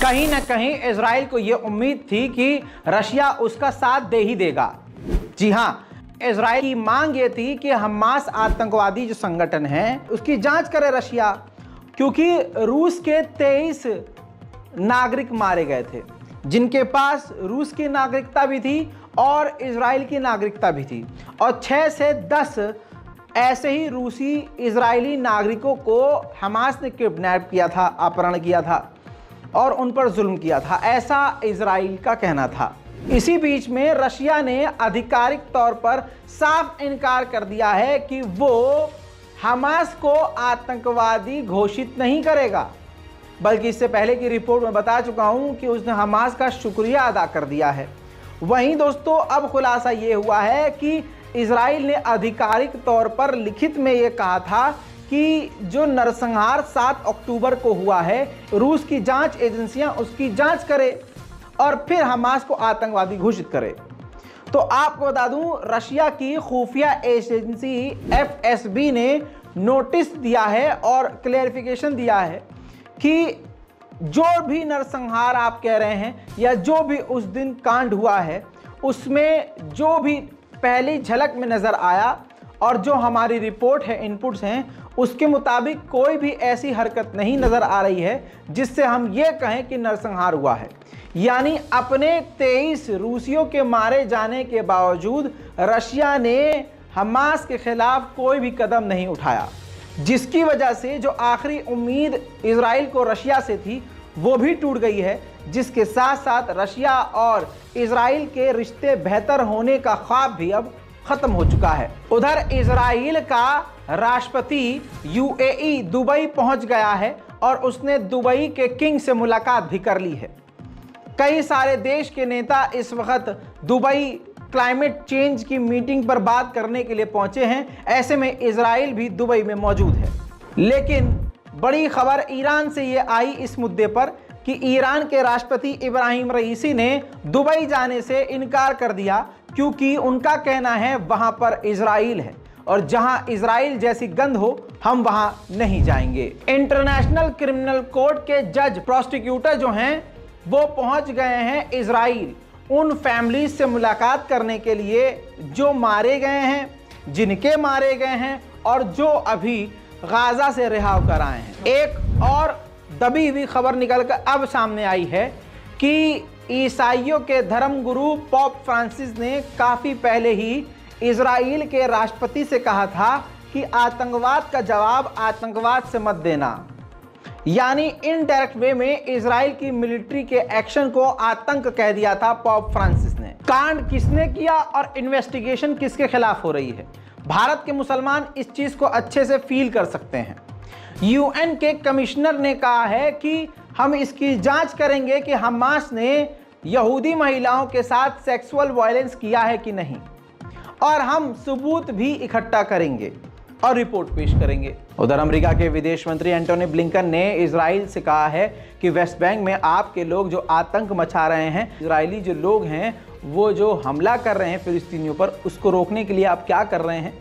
कहीं ना कहीं इजराइल को यह उम्मीद थी कि रशिया उसका साथ दे ही देगा। जी हां, इजराइल की मांग ये थी कि हमास आतंकवादी जो संगठन है उसकी जांच करे रशिया, क्योंकि रूस के 23 नागरिक मारे गए थे जिनके पास रूस की नागरिकता भी थी और इजराइल की नागरिकता भी थी, और 6 से 10 ऐसे ही रूसी इजरायली नागरिकों को हमास ने किडनैप किया था, अपहरण किया था और उन पर जुल्म किया था, ऐसा इजराइल का कहना था। इसी बीच में रशिया ने आधिकारिक तौर पर साफ इनकार कर दिया है कि वो हमास को आतंकवादी घोषित नहीं करेगा, बल्कि इससे पहले की रिपोर्ट में बता चुका हूं कि उसने हमास का शुक्रिया अदा कर दिया है। वहीं दोस्तों, अब खुलासा ये हुआ है कि इजराइल ने आधिकारिक तौर पर लिखित में ये कहा था कि जो नरसंहार 7 अक्टूबर को हुआ है, रूस की जांच एजेंसियां उसकी जांच करे और फिर हमास को आतंकवादी घोषित करे। तो आपको बता दूं, रशिया की खुफिया एजेंसी एफएसबी ने नोटिस दिया है और क्लेरिफिकेशन दिया है कि जो भी नरसंहार आप कह रहे हैं या जो भी उस दिन कांड हुआ है, उसमें जो भी पहली झलक में नज़र आया और जो हमारी रिपोर्ट है, इनपुट्स हैं, उसके मुताबिक कोई भी ऐसी हरकत नहीं नज़र आ रही है जिससे हम ये कहें कि नरसंहार हुआ है। यानी अपने 23 रूसियों के मारे जाने के बावजूद रशिया ने हमास के खिलाफ कोई भी कदम नहीं उठाया, जिसकी वजह से जो आखिरी उम्मीद इजराइल को रशिया से थी वो भी टूट गई है, जिसके साथ साथ रशिया और इजराइल के रिश्ते बेहतर होने का ख्वाब भी अब खत्म हो चुका है। उधर इजराइल का राष्ट्रपति यूएई दुबई पहुंच गया है और उसने दुबई के किंग से मुलाकात भी कर ली है। कई सारे देश के नेता इस वक्त दुबई क्लाइमेट चेंज की मीटिंग पर बात करने के लिए पहुंचे हैं। ऐसे में इजराइल भी दुबई में मौजूद है। लेकिन बड़ी खबर ईरान से ये आई इस मुद्दे पर कि ईरान के राष्ट्रपति इब्राहिम रईसी ने दुबई जाने से इनकार कर दिया, क्योंकि उनका कहना है वहां पर इजराइल है और जहां इजराइल जैसी गंध हो हम वहां नहीं जाएंगे। इंटरनेशनल क्रिमिनल कोर्ट के जज प्रोसिक्यूटर जो हैं वो पहुंच गए हैं इजराइल, उन फैमिलीज से मुलाकात करने के लिए जो मारे गए हैं, जिनके मारे गए हैं और जो अभी गाजा से रिहा होकर आए हैं। एक और दबी हुई खबर निकलकर अब सामने आई है कि ईसाइयों के धर्मगुरु पोप फ्रांसिस ने काफ़ी पहले ही इजराइल के राष्ट्रपति से कहा था कि आतंकवाद का जवाब आतंकवाद से मत देना। यानी इनडायरेक्ट वे में इजराइल की मिलिट्री के एक्शन को आतंक कह दिया था पोप फ्रांसिस ने। कांड किसने किया और इन्वेस्टिगेशन किसके खिलाफ हो रही है, भारत के मुसलमान इस चीज को अच्छे से फील कर सकते हैं। यूएन के कमिश्नर ने कहा है कि हम इसकी जांच करेंगे कि हमास ने यहूदी महिलाओं के साथ सेक्सुअल वायलेंस किया है कि नहीं, और हम सबूत भी इकट्ठा करेंगे और रिपोर्ट पेश करेंगे। उधर अमेरिका के विदेश मंत्री एंटोनी ब्लिंकन ने इजराइल से कहा है कि वेस्ट बैंक में आपके लोग जो आतंक मचा रहे हैं, इजरायली जो लोग हैं वो जो हमला कर रहे हैं फिलिस्तीनियों पर, उसको रोकने के लिए आप क्या कर रहे हैं,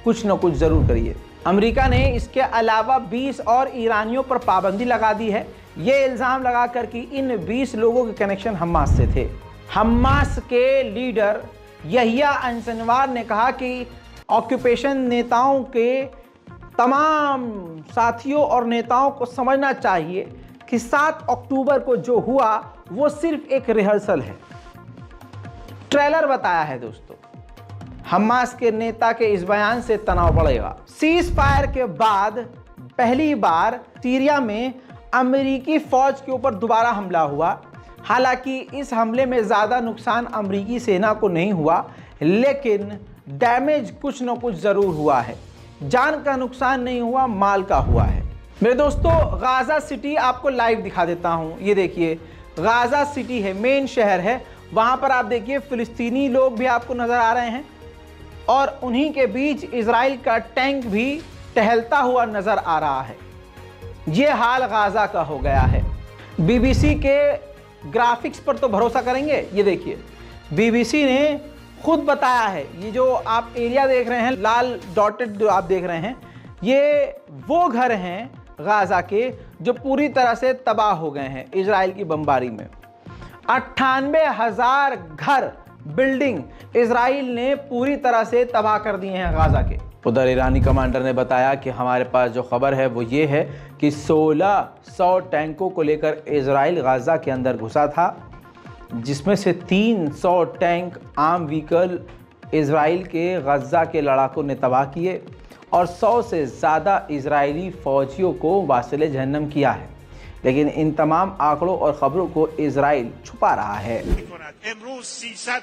कुछ न कुछ ज़रूर करिए। अमेरिका ने इसके अलावा 20 और ईरानियों पर पाबंदी लगा दी है, ये इल्ज़ाम लगाकर कि इन 20 लोगों के कनेक्शन हमास से थे। हमास के लीडर यहिया सिनवार ने कहा कि ऑक्यूपेशन नेताओं के तमाम साथियों और नेताओं को समझना चाहिए कि 7 अक्टूबर को जो हुआ वो सिर्फ एक रिहर्सल है, ट्रेलर बताया है। दोस्तों, हमास के नेता के इस बयान से तनाव बढ़ेगा। सीज फायर के बाद पहली बार सीरिया में अमेरिकी फौज के ऊपर दोबारा हमला हुआ। हालांकि इस हमले में ज़्यादा नुकसान अमेरिकी सेना को नहीं हुआ, लेकिन डैमेज कुछ न कुछ ज़रूर हुआ है। जान का नुकसान नहीं हुआ, माल का हुआ है। मेरे दोस्तों, गाज़ा सिटी आपको लाइव दिखा देता हूँ। ये देखिए, गाज़ा सिटी है, मेन शहर है। वहाँ पर आप देखिए फिलिस्तीनी लोग भी आपको नज़र आ रहे हैं और उन्हीं के बीच इजराइल का टैंक भी टहलता हुआ नज़र आ रहा है। ये हाल गाज़ा का हो गया है। बीबीसी के ग्राफिक्स पर तो भरोसा करेंगे। ये देखिए, बीबीसी ने खुद बताया है, ये जो आप एरिया देख रहे हैं, लाल डॉटेड जो आप देख रहे हैं, ये वो घर हैं गाजा के जो पूरी तरह से तबाह हो गए हैं इजराइल की बमबारी में। 98,000 घर, बिल्डिंग इजराइल ने पूरी तरह से तबाह कर दिए हैं गाजा के। उधर ईरानी कमांडर ने बताया कि हमारे पास जो खबर है वो ये है कि 1600 टैंकों को लेकर इजराइल गाजा के अंदर घुसा था, जिसमें से 300 टैंक आम व्हीकल इजराइल के गजा के लड़ाकों ने तबाह किए और 100 से ज़्यादा इजरायली फ़ौजियों को वासिले जहन्नम किया है। लेकिन इन तमाम आंकड़ों और ख़बरों को इजराइल छुपा रहा है। 300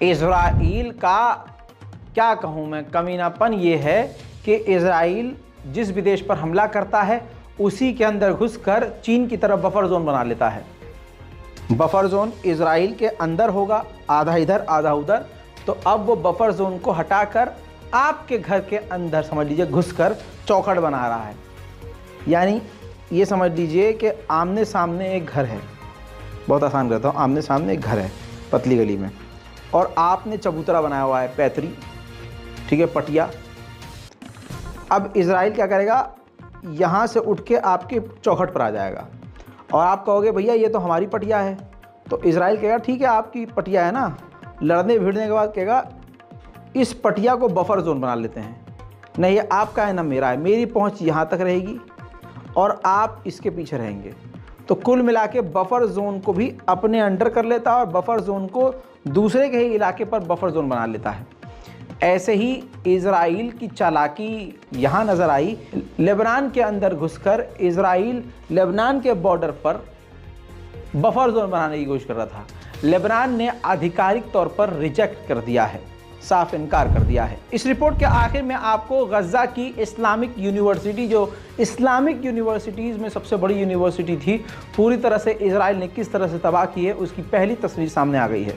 इजराइल का क्या कहूँ मैं कमीनापन ये है कि इजराइल जिस भी देश पर हमला करता है उसी के अंदर घुसकर चीन की तरफ बफर जोन बना लेता है। बफर जोन इजराइल के अंदर होगा, आधा इधर आधा उधर, तो अब वो बफर जोन को हटाकर आपके घर के अंदर समझ लीजिए घुसकर चौखट बना रहा है। यानी ये समझ लीजिए कि आमने सामने एक घर है, बहुत आसान करता हूँ, आमने सामने एक घर है पतली गली में और आपने चबूतरा बनाया हुआ है, पैतरी, ठीक है, पटिया। अब इजराइल क्या करेगा, यहाँ से उठ के आपके चौखट पर आ जाएगा और आप कहोगे भैया ये तो हमारी पटिया है, तो इजराइल कहेगा ठीक है आपकी पटिया है ना, लड़ने भिड़ने के बाद कहेगा इस पटिया को बफर जोन बना लेते हैं, नहीं ये आपका है ना मेरा है, मेरी पहुँच यहाँ तक रहेगी और आप इसके पीछे रहेंगे। तो कुल मिला के बफर जोन को भी अपने अंडर कर लेता है और बफर जोन को दूसरे के ही इलाके पर बफर जोन बना लेता है। ऐसे ही इजराइल की चालाकी यहाँ नज़र आई। लेबनान के अंदर घुसकर इजराइल लेबनान के बॉर्डर पर बफर जोन बनाने की कोशिश कर रहा था। लेबनान ने आधिकारिक तौर पर रिजेक्ट कर दिया है, साफ इनकार कर दिया है। इस रिपोर्ट के आखिर में आपको गजा की इस्लामिक यूनिवर्सिटी, जो इस्लामिक यूनिवर्सिटीज़ में सबसे बड़ी यूनिवर्सिटी थी, पूरी तरह से इजराइल ने किस तरह से तबाह की है उसकी पहली तस्वीर सामने आ गई है।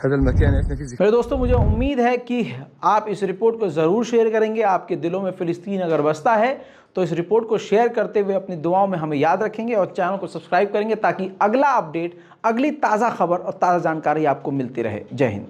मेरे दोस्तों, मुझे उम्मीद है कि आप इस रिपोर्ट को ज़रूर शेयर करेंगे। आपके दिलों में फ़िलिस्तीन अगर बसता है तो इस रिपोर्ट को शेयर करते हुए अपनी दुआओं में हमें याद रखेंगे और चैनल को सब्सक्राइब करेंगे ताकि अगला अपडेट, अगली ताज़ा खबर और ताज़ा जानकारी आपको मिलती रहे। जय हिंद।